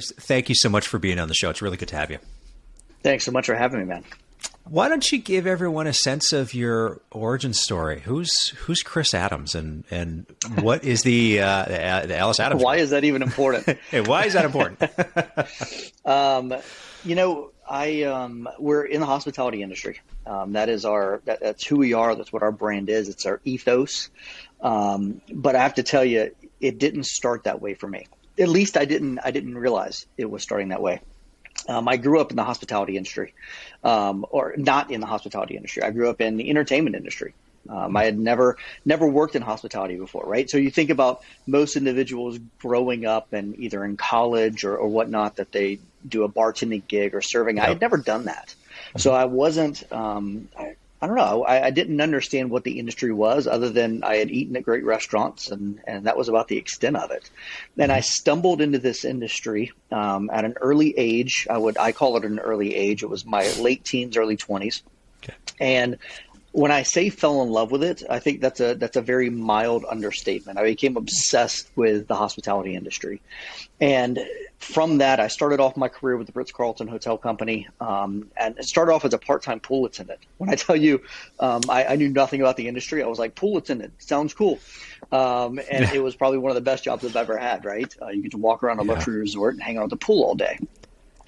Chris, thank you so much for being on the show. It's really good to have you. Thanks so much for having me, man. Why don't you give everyone a sense of your origin story? Who's Chris Adams, and what is the Ellis Adams Group? Why is that even important? Hey, why is that important? We're in the hospitality industry. That's who we are. That's what our brand is. It's our ethos. But I have to tell you, it didn't start that way for me. At least I didn't realize it was starting that way. I grew up in the hospitality industry, or not in the hospitality industry. I grew up in the entertainment industry. I had never worked in hospitality before, right? So you think about most individuals growing up and either in college or whatnot, that they do a bartending gig or serving. Yep. I had never done that. So I wasn't, I don't know. I didn't understand what the industry was, other than I had eaten at great restaurants, and that was about the extent of it. Then I stumbled into this industry at an early age. I call it an early age. It was my late teens, early 20s. Okay. And when I say fell in love with it, I think that's a very mild understatement. I became obsessed with the hospitality industry. And from that, I started off my career with the Ritz-Carlton Hotel Company, and it started off as a part-time pool attendant. When I tell you, I knew nothing about the industry, I was like, pool attendant, sounds cool. And it was probably one of the best jobs I've ever had, right? You get to walk around a luxury resort and hang out at the pool all day.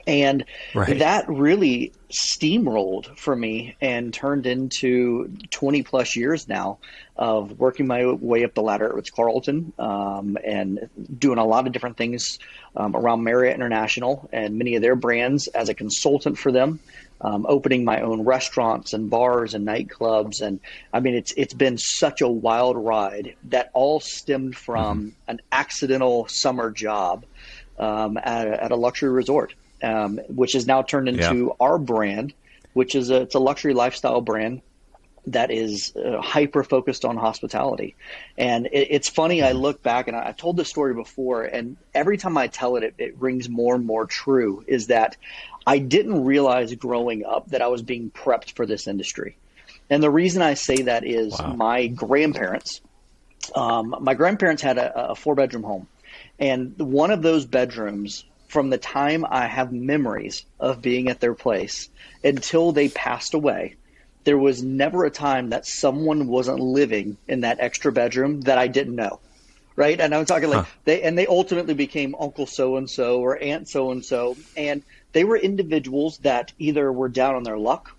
And that really steamrolled for me and turned into 20 plus years now of working my way up the ladder at Ritz-Carlton, and doing a lot of different things around Marriott International and many of their brands as a consultant for them, opening my own restaurants and bars and nightclubs. And I mean, it's been such a wild ride that all stemmed from an accidental summer job at a luxury resort. Which has now turned into our brand, which is it's a luxury lifestyle brand that is hyper focused on hospitality. And it's funny, I look back, and I've told this story before, and every time I tell it, it rings more and more true, is that I didn't realize growing up that I was being prepped for this industry. And the reason I say that is my grandparents had a 4-bedroom home. And one of those bedrooms, from the time I have memories of being at their place until they passed away, there was never a time that someone wasn't living in that extra bedroom that I didn't know, right? And I'm talking like they ultimately became Uncle so-and-so or Aunt so-and-so, and they were individuals that either were down on their luck,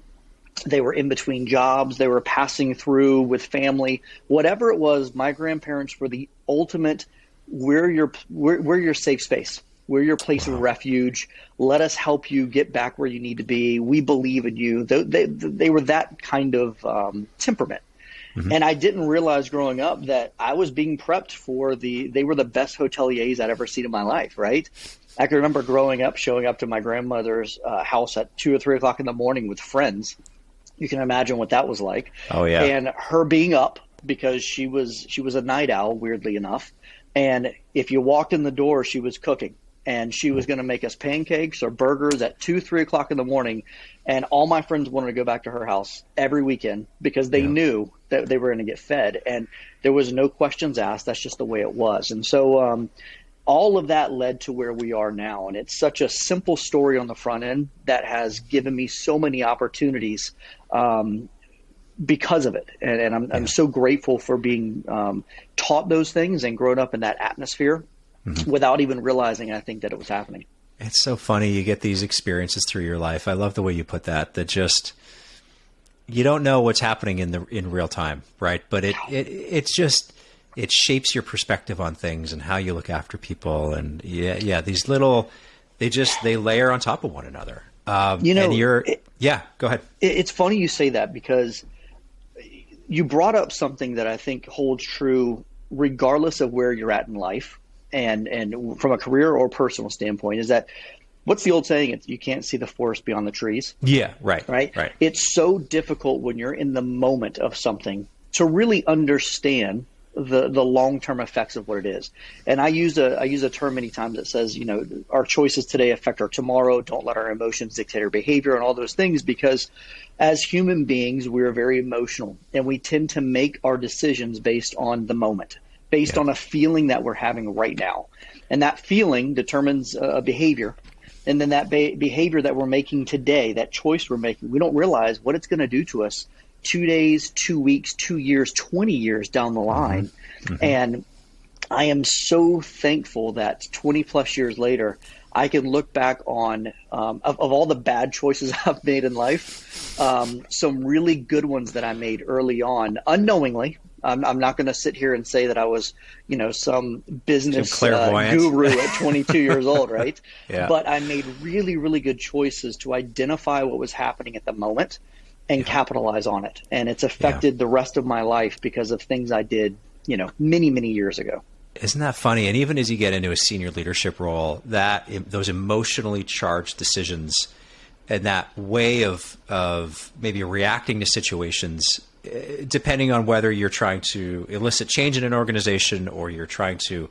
they were in between jobs, they were passing through with family, whatever it was. My grandparents were the ultimate, we're your safe space. We're your place of refuge. Let us help you get back where you need to be. We believe in you. They were that kind of temperament. And I didn't realize growing up that I was being prepped for they were the best hoteliers I'd ever seen in my life, right? I can remember growing up, showing up to my grandmother's house at 2 or 3 o'clock in the morning with friends. You can imagine what that was like. Oh, yeah. And her being up because she was a night owl, weirdly enough. And if you walked in the door, she was cooking. And she was going to make us pancakes or burgers at 2, 3 o'clock in the morning. And all my friends wanted to go back to her house every weekend because they knew that they were going to get fed. And there was no questions asked. That's just the way it was. And so all of that led to where we are now. And it's such a simple story on the front end that has given me so many opportunities because of it. And I'm so grateful for being taught those things and grown up in that atmosphere. Without even realizing, I think, that it was happening. It's so funny. You get these experiences through your life. I love the way you put that, that just, you don't know what's happening in real time, right? But it shapes your perspective on things and how you look after people. And these little, they layer on top of one another. Go ahead. It's funny you say that, because you brought up something that I think holds true regardless of where you're at in life. And from a career or personal standpoint, is that, what's the old saying? It's, you can't see the forest beyond the trees. Yeah, right. It's so difficult when you're in the moment of something to really understand the long-term effects of what it is. And I use a term many times that says, our choices today affect our tomorrow. Don't let our emotions dictate our behavior and all those things, because as human beings, we're very emotional and we tend to make our decisions based on the moment. based on a feeling that we're having right now. And that feeling determines a behavior. And then that behavior that we're making today, that choice we're making, we don't realize what it's going to do to us 2 days, 2 weeks, 2 years, 20 years down the line. And I am so thankful that 20 plus years later, I can look back on, of all the bad choices I've made in life, some really good ones that I made early on, unknowingly. I'm not going to sit here and say that I was, some business guru at 22 years old, right? Yeah. But I made really, really good choices to identify what was happening at the moment and capitalize on it. And it's affected the rest of my life because of things I did, many, many years ago. Isn't that funny? And even as you get into a senior leadership role, those emotionally charged decisions and that way of maybe reacting to situations, depending on whether you're trying to elicit change in an organization or you're trying to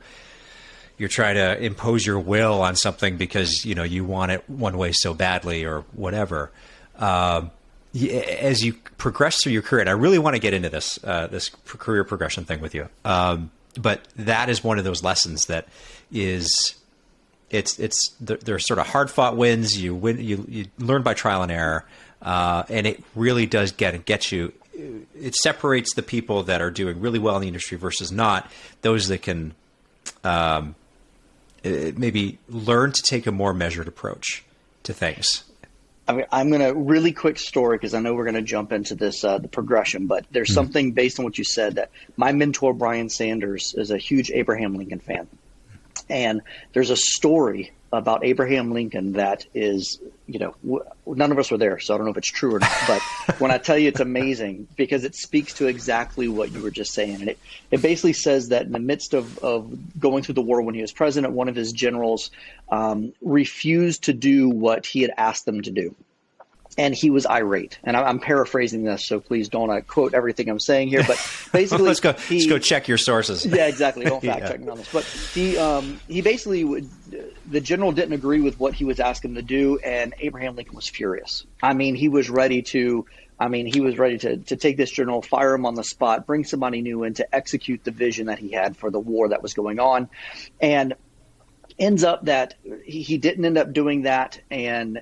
impose your will on something because you want it one way so badly or whatever. As you progress through your career, and I really want to get into this career progression thing with you. But that is one of those lessons that is, they're sort of hard fought wins. You win, you learn by trial and error. And it really does get you. It separates the people that are doing really well in the industry versus not, those that can maybe learn to take a more measured approach to things. I'm going to really quick story because I know we're going to jump into this, the progression, but there's something based on what you said that my mentor, Brian Sanders, is a huge Abraham Lincoln fan. And there's a story about Abraham Lincoln that is, none of us were there, so I don't know if it's true or not. But when I tell you it's amazing because it speaks to exactly what you were just saying. And it basically says that in the midst of going through the war when he was president, one of his generals refused to do what he had asked them to do. And he was irate. And I'm paraphrasing this, so please don't quote everything I'm saying here. But basically, let's go check your sources. Yeah, exactly. Don't fact check me on this. But he basically the general didn't agree with what he was asking him to do, and Abraham Lincoln was furious. He was ready to take this general, fire him on the spot, bring somebody new in to execute the vision that he had for the war that was going on, and ends up that he didn't end up doing that. And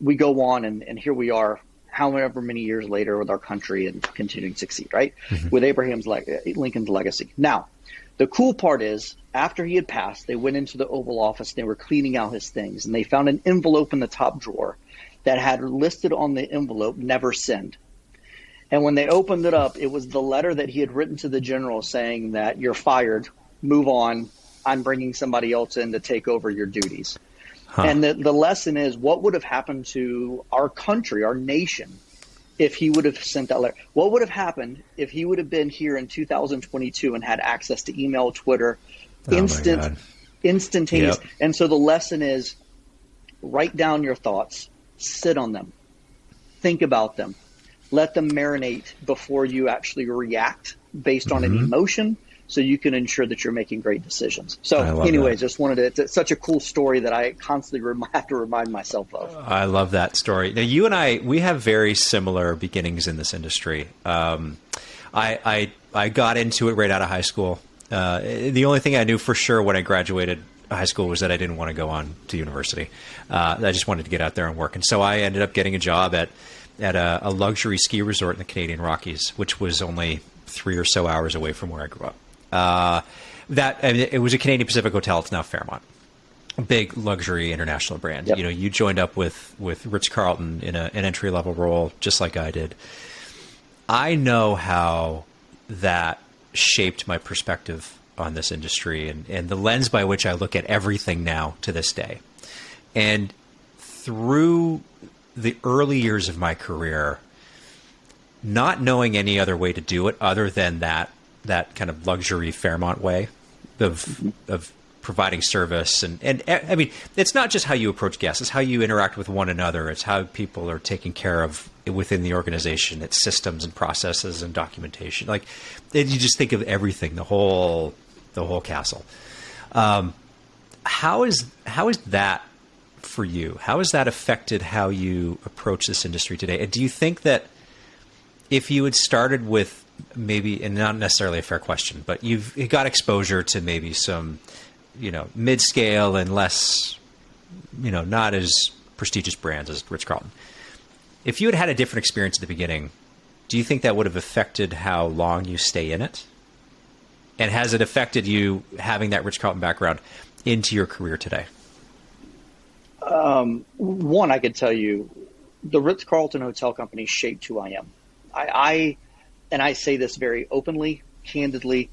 we go on and here we are, however many years later with our country and continuing to succeed, right? With Lincoln's legacy. Now, the cool part is after he had passed, they went into the Oval Office and they were cleaning out his things and they found an envelope in the top drawer that had listed on the envelope, never send. And when they opened it up, it was the letter that he had written to the general saying that you're fired, move on, I'm bringing somebody else in to take over your duties. And the lesson is what would have happened to our country, our nation, if he would have sent that letter? What would have happened if he would have been here in 2022 and had access to email, Twitter, instantaneous? Yep. And so the lesson is write down your thoughts, sit on them, think about them, let them marinate before you actually react based on an emotion, so you can ensure that you're making great decisions. So anyways, just it's such a cool story that I constantly have to remind myself of. I love that story. Now, you and I, we have very similar beginnings in this industry. I got into it right out of high school. The only thing I knew for sure when I graduated high school was that I didn't want to go on to university. I just wanted to get out there and work. And so I ended up getting a job at a luxury ski resort in the Canadian Rockies, which was only 3 or so hours away from where I grew up. It was a Canadian Pacific hotel. It's now Fairmont, a big luxury international brand. Yep. You joined up with Ritz-Carlton in an entry-level role, just like I did. I know how that shaped my perspective on this industry and the lens by which I look at everything now to this day. And through the early years of my career, not knowing any other way to do it other than that kind of luxury Fairmont way of providing service. And I mean, it's not just how you approach guests, it's how you interact with one another. It's how people are taken care of within the organization. It's systems and processes and documentation. Like you just think of everything, the whole castle. How is that for you? How has that affected how you approach this industry today? And do you think that if you had started with maybe, and not necessarily a fair question, but you've got exposure to maybe some, mid-scale and less, not as prestigious brands as Ritz-Carlton. If you had had a different experience at the beginning, do you think that would have affected how long you stay in it? And has it affected you having that Ritz-Carlton background into your career today? One, I could tell you, the Ritz-Carlton Hotel Company shaped who I am. I say this very openly, candidly,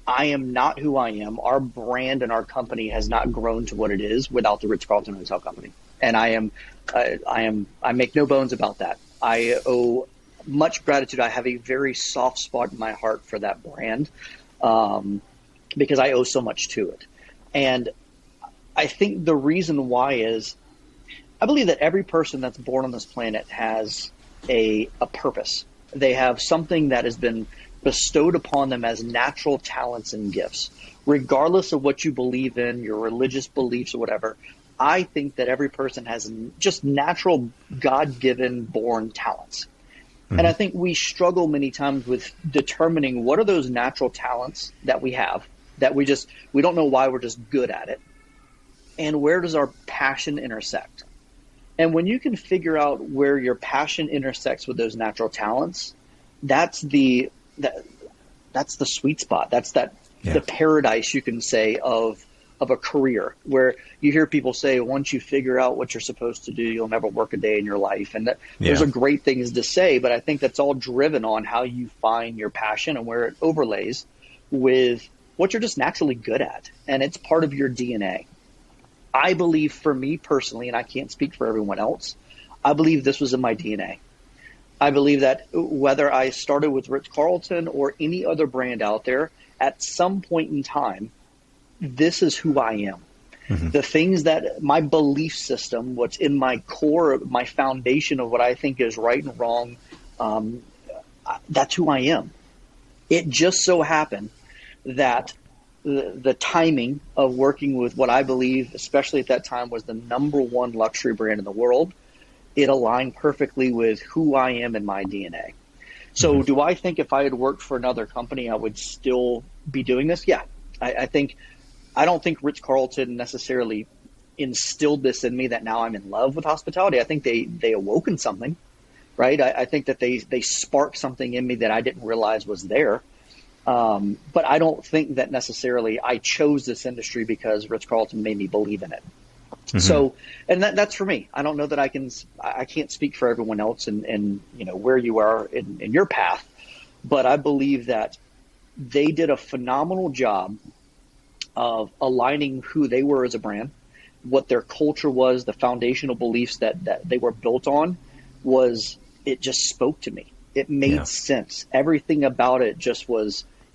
I am not who I am. Our brand and our company has not grown to what it is without the Ritz-Carlton Hotel Company. And I make no bones about that. I owe much gratitude. I have a very soft spot in my heart for that brand, because I owe so much to it. And I think the reason why is I believe that every person that's born on this planet has a purpose. They have something that has been bestowed upon them as natural talents and gifts. Regardless of what you believe in, your religious beliefs or whatever, I think that every person has just natural God-given born talents. Mm-hmm. And I think we struggle many times with determining what are those natural talents that we have, that we don't know why, we're just good at it. And where does our passion intersect? And when you can figure out where your passion intersects with those natural talents, that's the sweet spot. That's the paradise, you can say, of a career, where you hear people say, once you figure out what you're supposed to do, you'll never work a day in your life. And those are great things to say, but I think that's all driven on how you find your passion and where it overlays with what you're just naturally good at. And it's part of your DNA. I believe, for me personally, and I can't speak for everyone else, I believe this was in my DNA. I believe that whether I started with Ritz-Carlton or any other brand out there, at some point in time, this is who I am. Mm-hmm. The things that my belief system, what's in my core, my foundation of what I think is right and wrong, that's who I am. It just so happened that the timing of working with what I believe, especially at that time, was the number one luxury brand in the world, it aligned perfectly with who I am and my DNA. So do I think if I had worked for another company, I would still be doing this? Yeah. I don't think Ritz-Carlton necessarily instilled this in me that now I'm in love with hospitality. I think they awoken something, right? I think that they sparked something in me that I didn't realize was there. But I don't think that necessarily I chose this industry because Ritz-Carlton made me believe in it. Mm-hmm. So, and that's for me. I don't know that I can't speak for everyone else and where you are in your path, but I believe that they did a phenomenal job of aligning who they were as a brand, what their culture was, the foundational beliefs that they were built on it just spoke to me. It made sense. Everything about it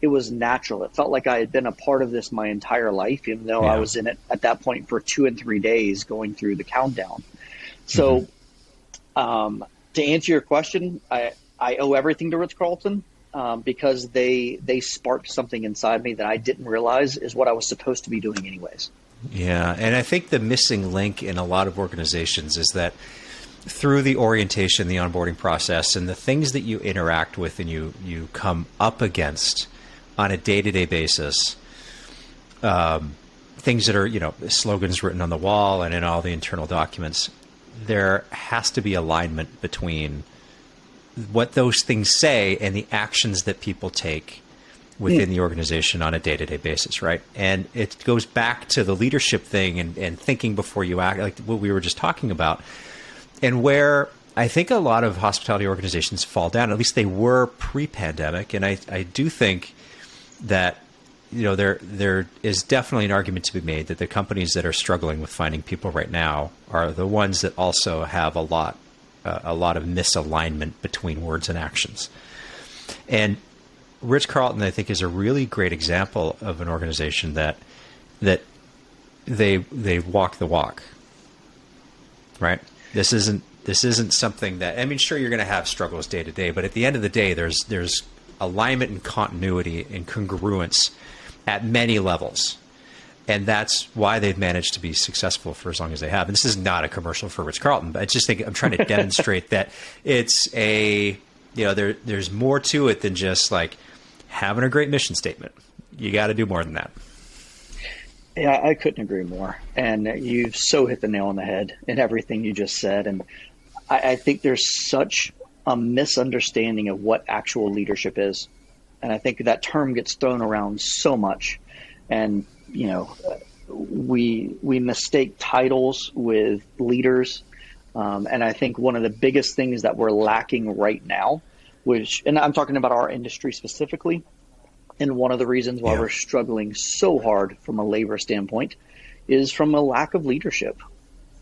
it was natural. It felt like I had been a part of this my entire life, even though I was in it at that point for 2 and 3 days going through the countdown. So to answer your question, I owe everything to Ritz-Carlton because they sparked something inside me that I didn't realize is what I was supposed to be doing anyways. Yeah, and I think the missing link in a lot of organizations is that through the orientation, the onboarding process, and the things that you interact with and you come up against on a day-to-day basis, things that are, slogans written on the wall and in all the internal documents, there has to be alignment between what those things say and the actions that people take within the organization on a day-to-day basis, right? And it goes back to the leadership thing and thinking before you act, like what we were just talking about, and where I think a lot of hospitality organizations fall down, at least they were pre-pandemic. And I do think that, there is definitely an argument to be made that the companies that are struggling with finding people right now are the ones that also have a lot of misalignment between words and actions. And Ritz-Carlton, I think, is a really great example of an organization that they walk the walk, right? This isn't something that, sure, you're going to have struggles day to day, but at the end of the day, there's alignment and continuity and congruence at many levels. And that's why they've managed to be successful for as long as they have. And this is not a commercial for Ritz-Carlton, but I just think I'm trying to demonstrate that it's a there's more to it than just like having a great mission statement. You got to do more than that. Yeah, I couldn't agree more. And you've so hit the nail on the head in everything you just said. And I think there's such a misunderstanding of what actual leadership is. And I think that term gets thrown around so much. And, we mistake titles with leaders. And I think one of the biggest things that we're lacking right now, and I'm talking about our industry specifically, and one of the reasons why we're struggling so hard from a labor standpoint is from a lack of leadership.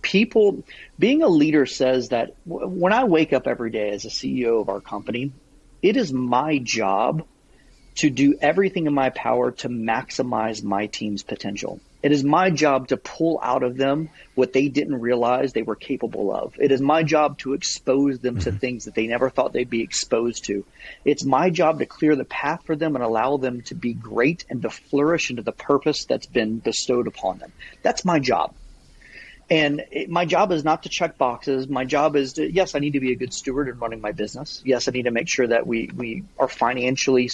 People, being a leader says that when I wake up every day as a CEO of our company, it is my job to do everything in my power to maximize my team's potential. It is my job to pull out of them what they didn't realize they were capable of. It is my job to expose them to things that they never thought they'd be exposed to. It's my job to clear the path for them and allow them to be great and to flourish into the purpose that's been bestowed upon them. That's my job. And my job is not to check boxes. My job is to, yes, I need to be a good steward in running my business. Yes, I need to make sure that we are financially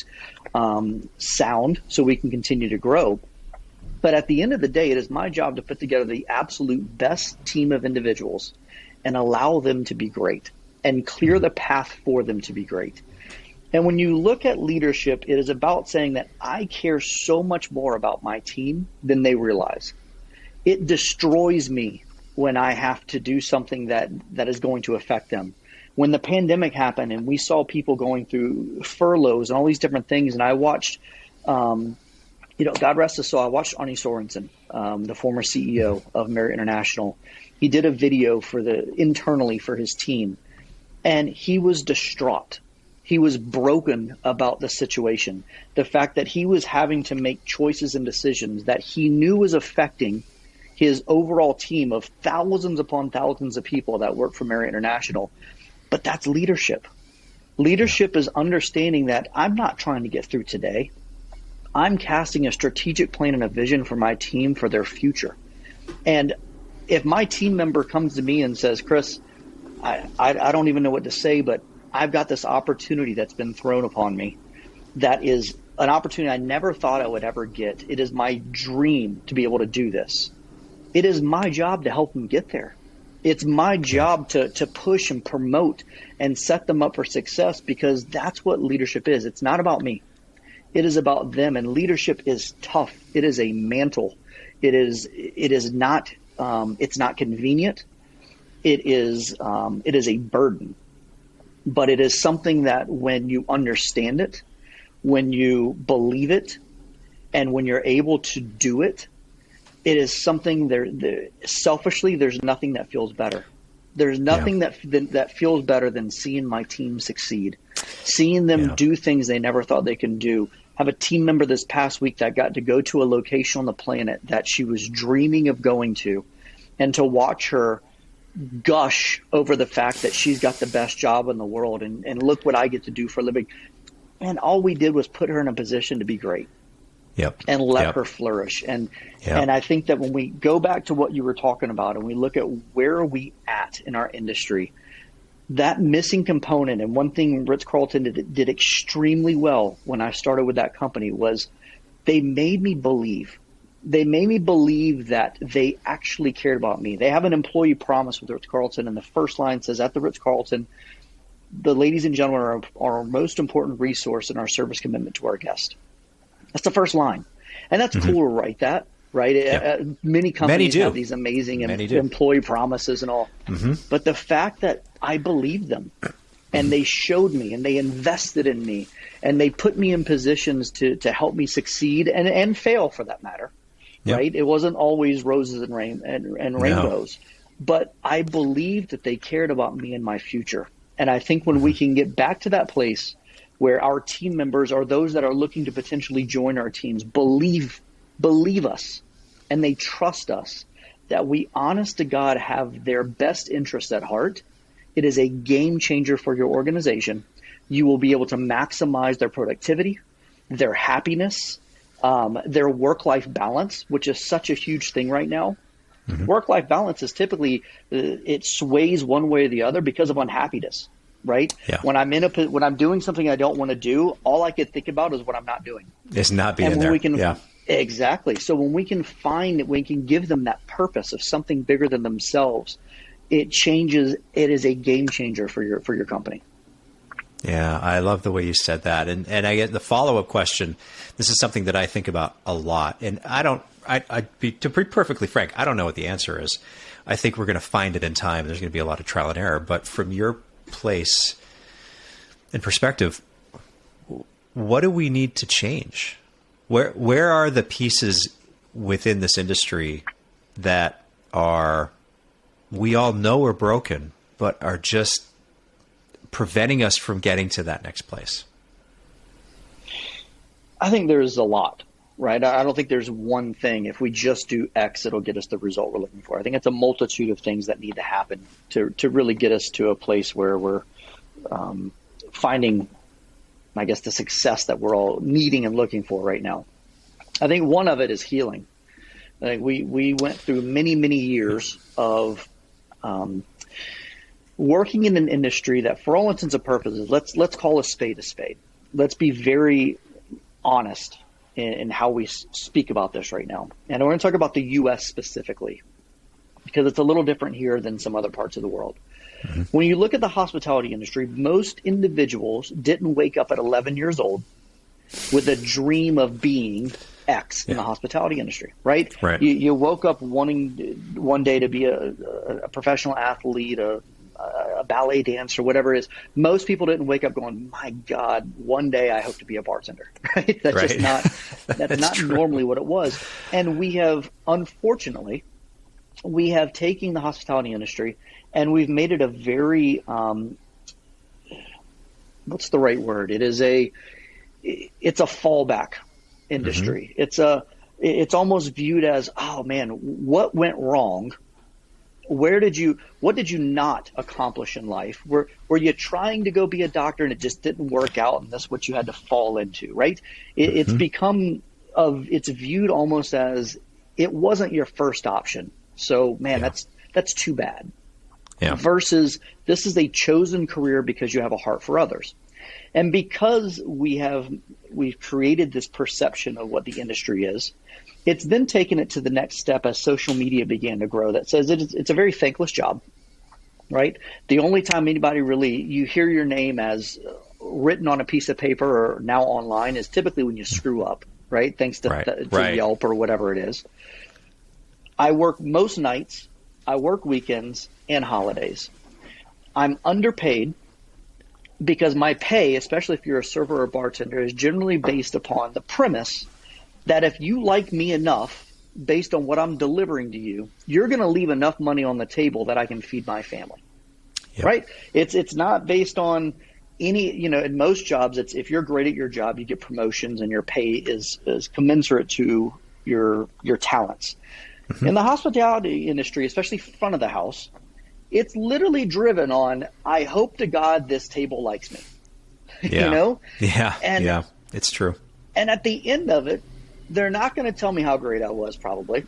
sound so we can continue to grow. But at the end of the day, it is my job to put together the absolute best team of individuals and allow them to be great and clear the path for them to be great. And when you look at leadership, it is about saying that I care so much more about my team than they realize. It destroys me when I have to do something that is going to affect them. When the pandemic happened and we saw people going through furloughs and all these different things, and I watched God rest his soul, I watched Arnie Sorensen, the former CEO of Marriott International. He did a video internally for his team, and he was distraught. He was broken about the situation. The fact that he was having to make choices and decisions that he knew was affecting his overall team of thousands upon thousands of people that work for Marriott International. But that's leadership. Leadership is understanding that I'm not trying to get through today. I'm casting a strategic plan and a vision for my team for their future. And if my team member comes to me and says, Chris, I don't even know what to say, but I've got this opportunity that's been thrown upon me that is an opportunity I never thought I would ever get. It is my dream to be able to do this. It is my job to help them get there. It's my job to push and promote and set them up for success, because that's what leadership is. It's not about me. It is about them, and leadership is tough. It is a mantle. It is not. It's not convenient. It is a burden, but it is something that when you understand it, when you believe it, and when you're able to do it, it is something selfishly, there's nothing that feels better. There's nothing that feels better than seeing my team succeed, seeing them do things they never thought they can do. I have a team member this past week that got to go to a location on the planet that she was dreaming of going to, and to watch her gush over the fact that she's got the best job in the world and look what I get to do for a living. And all we did was put her in a position to be great. And let her flourish. And I think that when we go back to what you were talking about and we look at where are we at in our industry, that missing component, and one thing Ritz-Carlton did extremely well when I started with that company, was they made me believe. They made me believe that they actually cared about me. They have an employee promise with Ritz-Carlton, and the first line says, at the Ritz-Carlton, the ladies and gentlemen are our most important resource in our service commitment to our guest. That's the first line. And that's cool to write that, right? Many companies have these amazing employee promises and all. But the fact that I believed them, and they showed me, and they invested in me, and they put me in positions to help me succeed and fail, for that matter, right? It wasn't always roses and rainbows. But I believed that they cared about me and my future. And I think when we can get back to that place where our team members, or those that are looking to potentially join our teams, believe us, and they trust us, that we honest to God have their best interests at heart, it is a game changer for your organization. You will be able to maximize their productivity, their happiness, their work-life balance, which is such a huge thing right now. Work-life balance is typically, it sways one way or the other because of unhappiness. right? Yeah. When I'm doing something I don't want to do, all I could think about is what I'm not doing. It's not being And when there. we can, yeah. exactly. So when we can find it, we can give them that purpose of something bigger than themselves. It changes. It is a game changer for your company. Yeah, I love the way you said that. And I get the follow-up question. This is something that I think about a lot. And to be perfectly frank, I don't know what the answer is. I think we're going to find it in time. There's going to be a lot of trial and error. But from your place and perspective, what do we need to change? Where are the pieces within this industry that we all know are broken, but are just preventing us from getting to that next place? I think there's a lot, right? I don't think there's one thing. If we just do X, it'll get us the result we're looking for. I think it's a multitude of things that need to happen to really get us to a place where we're finding, I guess, the success that we're all needing and looking for right now. I think one of it is healing. I think we went through many, many years of working in an industry that, for all intents and purposes, let's call a spade a spade. Let's be very honest in how we speak about this right now. And we're going to talk about the U.S. specifically, because it's a little different here than some other parts of the world. Mm-hmm. When you look at the hospitality industry, most individuals didn't wake up at 11 years old with a dream of being X in the hospitality industry, right? Right. You woke up wanting one day to be a professional athlete, a ballet dancer, whatever it is. Most people didn't wake up going, my God, one day I hope to be a bartender, right? That's just not, that's not normally what it was. And we have, unfortunately, taken the hospitality industry and we've made it a very, what's the right word? It's a fallback industry. Mm-hmm. It's almost viewed as, oh man, what went wrong? What did you not accomplish in life? Were you trying to go be a doctor and it just didn't work out and that's what you had to fall into, right? It's it's viewed almost as it wasn't your first option. So man, that's too bad. Yeah. Versus this is a chosen career because you have a heart for others. And because we've created this perception of what the industry is, it's then taken it to the next step as social media began to grow that says it's a very thankless job, right? The only time anybody you hear your name as written on a piece of paper or now online is typically when you screw up, right? Thanks to Yelp or whatever it is. I work most nights, I work weekends and holidays. I'm underpaid because my pay, especially if you're a server or bartender, is generally based upon the premise that if you like me enough based on what I'm delivering to you, you're going to leave enough money on the table that I can feed my family, right? It's not based on any, in most jobs, it's if you're great at your job, you get promotions and your pay is commensurate to your talents. Mm-hmm. In the hospitality industry, especially front of the house, it's literally driven on, I hope to God this table likes me, Yeah, it's true. And at the end of it, they're not going to tell me how great I was, probably.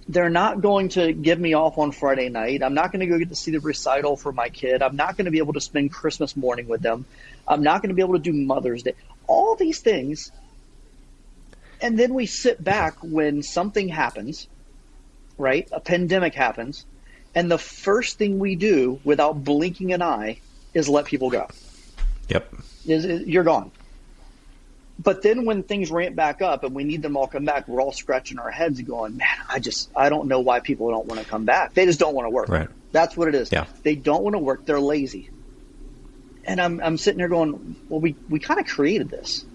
They're not going to give me off on Friday night. I'm not going to go get to see the recital for my kid. I'm not going to be able to spend Christmas morning with them. I'm not going to be able to do Mother's Day. All these things. And then we sit back when something happens, right? A pandemic happens. And the first thing we do without blinking an eye is let people go. Yep. You're gone. But then when things ramp back up and we need them all come back, we're all scratching our heads and going, man, I don't know why people don't want to come back. They just don't want to work. Right. That's what it is. Yeah. They don't want to work. They're lazy. And I'm sitting there going, well, we kind of created this.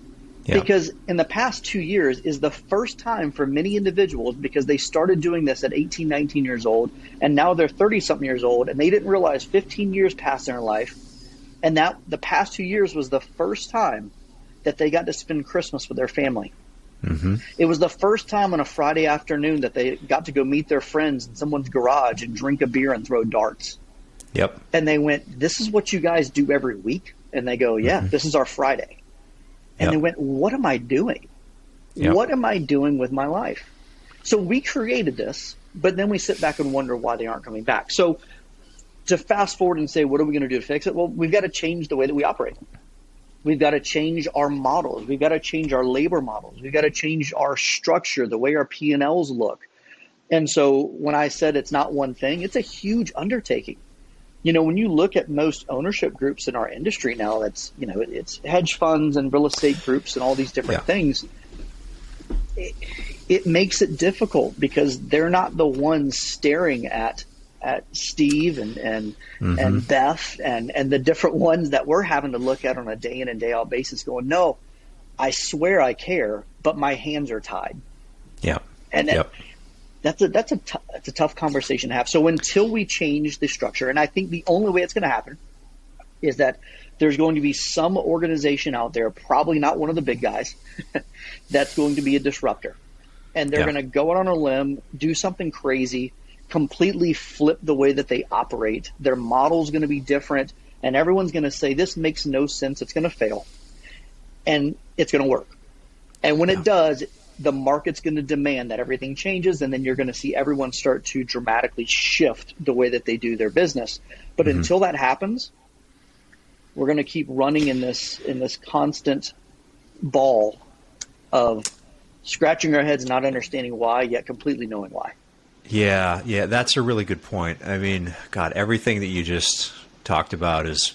Yeah. Because in the past 2 years is the first time for many individuals, because they started doing this at 18, 19 years old, and now they're 30-something years old, and they didn't realize 15 years passed in their life. And that the past 2 years was the first time that they got to spend Christmas with their family. Mm-hmm. It was the first time on a Friday afternoon that they got to go meet their friends in someone's garage and drink a beer and throw darts. Yep. And they went, this is what you guys do every week? And they go, yeah, This is our Friday. And they went, what am I doing? Yep. What am I doing with my life? So we created this, but then we sit back and wonder why they aren't coming back. So to fast forward and say, what are we going to do to fix it? Well, we've got to change the way that we operate. We've got to change our models. We've got to change our labor models. We've got to change our structure, the way our P&Ls look. And so when I said it's not one thing, it's a huge undertaking. When you look at most ownership groups in our industry now, it's hedge funds and real estate groups and all these different things. It makes it difficult because they're not the ones staring at Steve and Beth and the different ones that we're having to look at on a day in and day out basis going, no, I swear I care, but my hands are tied. Yeah. And that's a tough conversation to have. So until we change the structure, and I think the only way it's going to happen is that there's going to be some organization out there, probably not one of the big guys, that's going to be a disruptor. And they're going to go out on a limb, do something crazy, completely flip the way that they operate. Their model's going to be different, and everyone's going to say, this makes no sense. It's going to fail, and it's going to work. And when it does, the market's going to demand that everything changes, and then you're going to see everyone start to dramatically shift the way that they do their business. But until that happens, we're going to keep running in this constant ball of scratching our heads, not understanding why, yet completely knowing why. Yeah, that's a really good point. I mean, God, everything that you just talked about is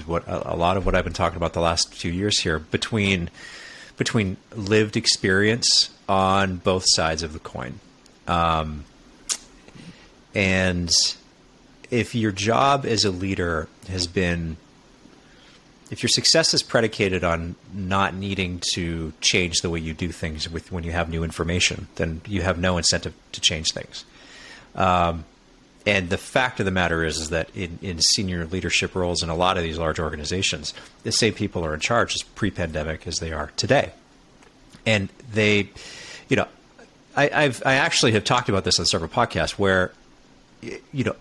what a lot of what I've been talking about the last few years here, between lived experience on both sides of the coin. And if your job as a leader if your success is predicated on not needing to change the way you do things when you have new information, then you have no incentive to change things. And the fact of the matter is that in senior leadership roles in a lot of these large organizations, the same people are in charge as pre-pandemic as they are today. And they, I actually have talked about this on several podcasts where,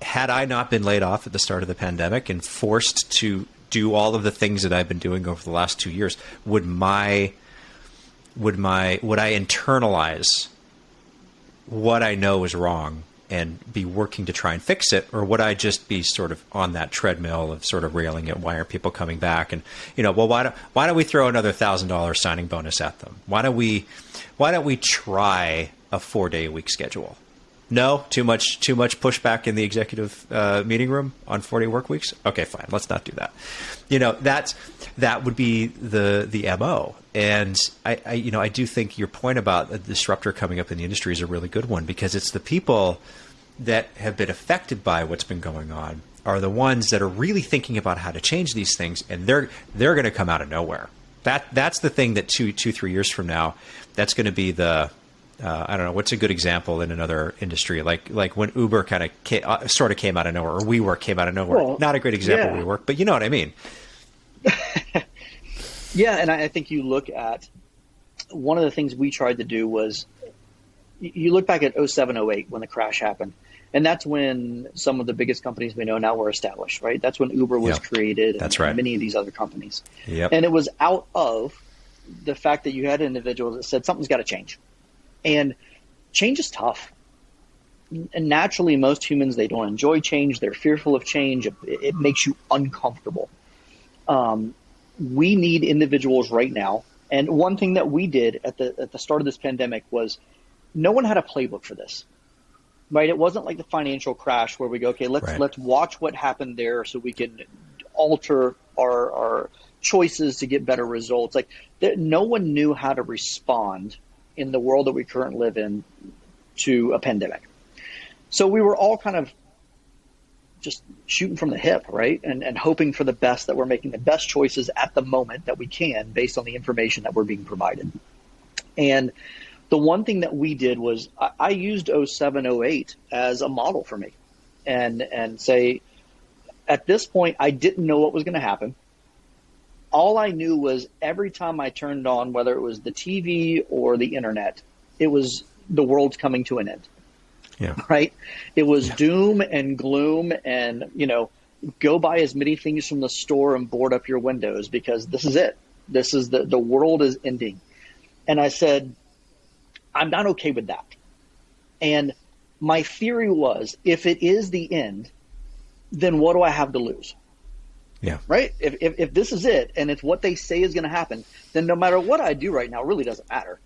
had I not been laid off at the start of the pandemic and forced to do all of the things that I've been doing over the last 2 years, would I internalize what I know is wrong and be working to try and fix it, or would I just be sort of on that treadmill of sort of railing at why aren't people coming back? And why don't we throw another $1,000 signing bonus at them? Why don't we try a 4-day-a-week schedule? No, too much pushback in the executive meeting room on 4-day work weeks. Okay, fine, let's not do that. That would be the MO. And I do think your point about a disruptor coming up in the industry is a really good one, because it's the people that have been affected by what's been going on are the ones that are really thinking about how to change these things, and they're going to come out of nowhere. That's the thing that 2-3 years from now, that's going to be the I don't know, what's a good example in another industry, like when Uber kind of sort of came out of nowhere, or WeWork came out of nowhere. Well, not a great example of WeWork, but you know what I mean. Yeah, and I think you look at one of the things we tried to do was you look back at 07, 08 when the crash happened, and that's when some of the biggest companies we know now were established, right? That's when Uber was created, and many of these other companies. Yep. And it was out of the fact that you had individuals that said something's got to change. And change is tough. And naturally, most humans, they don't enjoy change. They're fearful of change. It makes you uncomfortable. We need individuals right now. And one thing that we did at the start of this pandemic was no one had a playbook for this, right? It wasn't like the financial crash where we go, okay, let's watch what happened there so we can alter our choices to get better results. Like no one knew how to respond in the world that we currently live in to a pandemic. So we were all kind of just shooting from the hip, right? And hoping for the best, that we're making the best choices at the moment that we can based on the information that we're being provided. And the one thing that we did was I used 07, 08 as a model for me and say, at this point, I didn't know what was going to happen. All I knew was every time I turned on, whether it was the TV or the internet, it was the world's coming to an end. Yeah. Right? It was doom and gloom and, go buy as many things from the store and board up your windows because this is it. This is the world is ending. And I said, I'm not okay with that. And my theory was, if it is the end, then what do I have to lose? Yeah. Right? If this is it and it's what they say is going to happen, then no matter what I do right now, it really doesn't matter.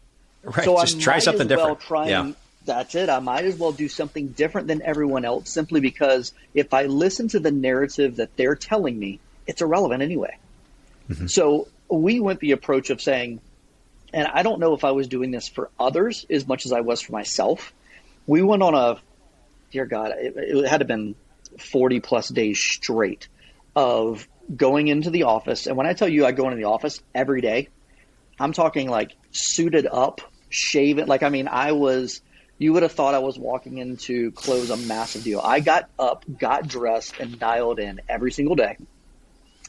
Right. So Just try something different. That's it. I might as well do something different than everyone else, simply because if I listen to the narrative that they're telling me, it's irrelevant anyway. Mm-hmm. So we went the approach of saying, and I don't know if I was doing this for others as much as I was for myself. We went on dear God, it had to have been 40 plus days straight of going into the office. And when I tell you I go into the office every day, I'm talking like suited up, shaven. Like, I mean, you would have thought I was walking in to close a massive deal. I got up, got dressed, and dialed in every single day.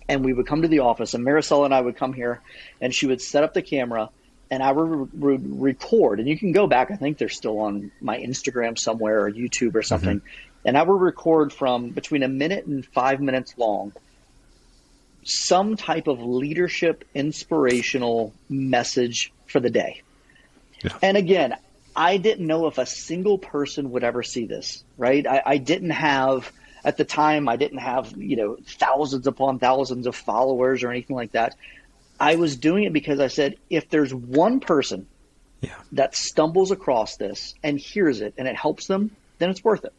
And we would come to the office, and Maricela and I would come here, and she would set up the camera, and I would record. And you can go back. I think they're still on my Instagram somewhere or YouTube or something. Mm-hmm. And I would record from between a minute and 5 minutes long some type of leadership, inspirational message for the day. Yeah. And again, I didn't know if a single person would ever see this, right? I didn't have, at the time, thousands upon thousands of followers or anything like that. I was doing it because I said, if there's one person that stumbles across this and hears it and it helps them, then it's worth it.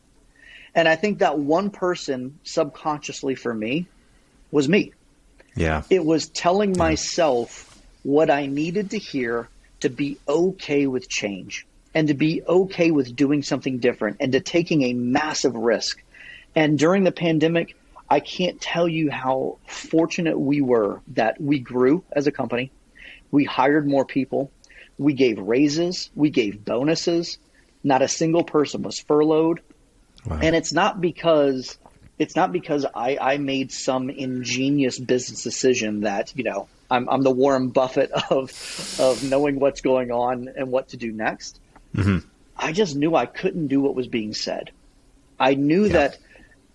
And I think that one person subconsciously for me was me. Yeah. It was telling myself what I needed to hear to be okay with change and to be okay with doing something different and to taking a massive risk. And during the pandemic, I can't tell you how fortunate we were that we grew as a company. We hired more people. We gave raises. We gave bonuses. Not a single person was furloughed. Wow. And it's not because I made some ingenious business decision that, I'm the Warren Buffett of knowing what's going on and what to do next. Mm-hmm. I just knew I couldn't do what was being said. I knew that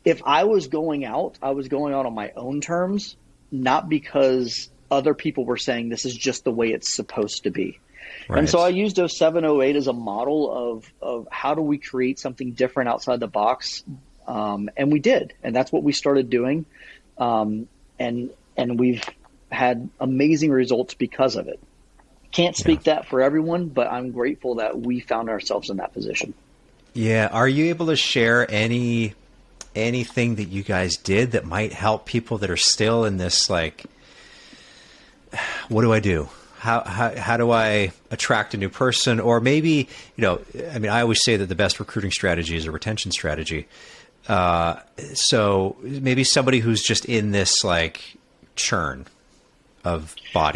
if I was going out on my own terms, not because other people were saying this is just the way it's supposed to be. Right. And so I used 07, 08 as a model of how do we create something different outside the box. And we did. And that's what we started doing. And we've had amazing results because of it. Can't speak that for everyone, but I'm grateful that we found ourselves in that position. Yeah. Are you able to share anything that you guys did that might help people that are still in this, like, what do I do? How do I attract a new person? Or maybe, I always say that the best recruiting strategy is a retention strategy. So maybe somebody who's just in this like churn of bodies.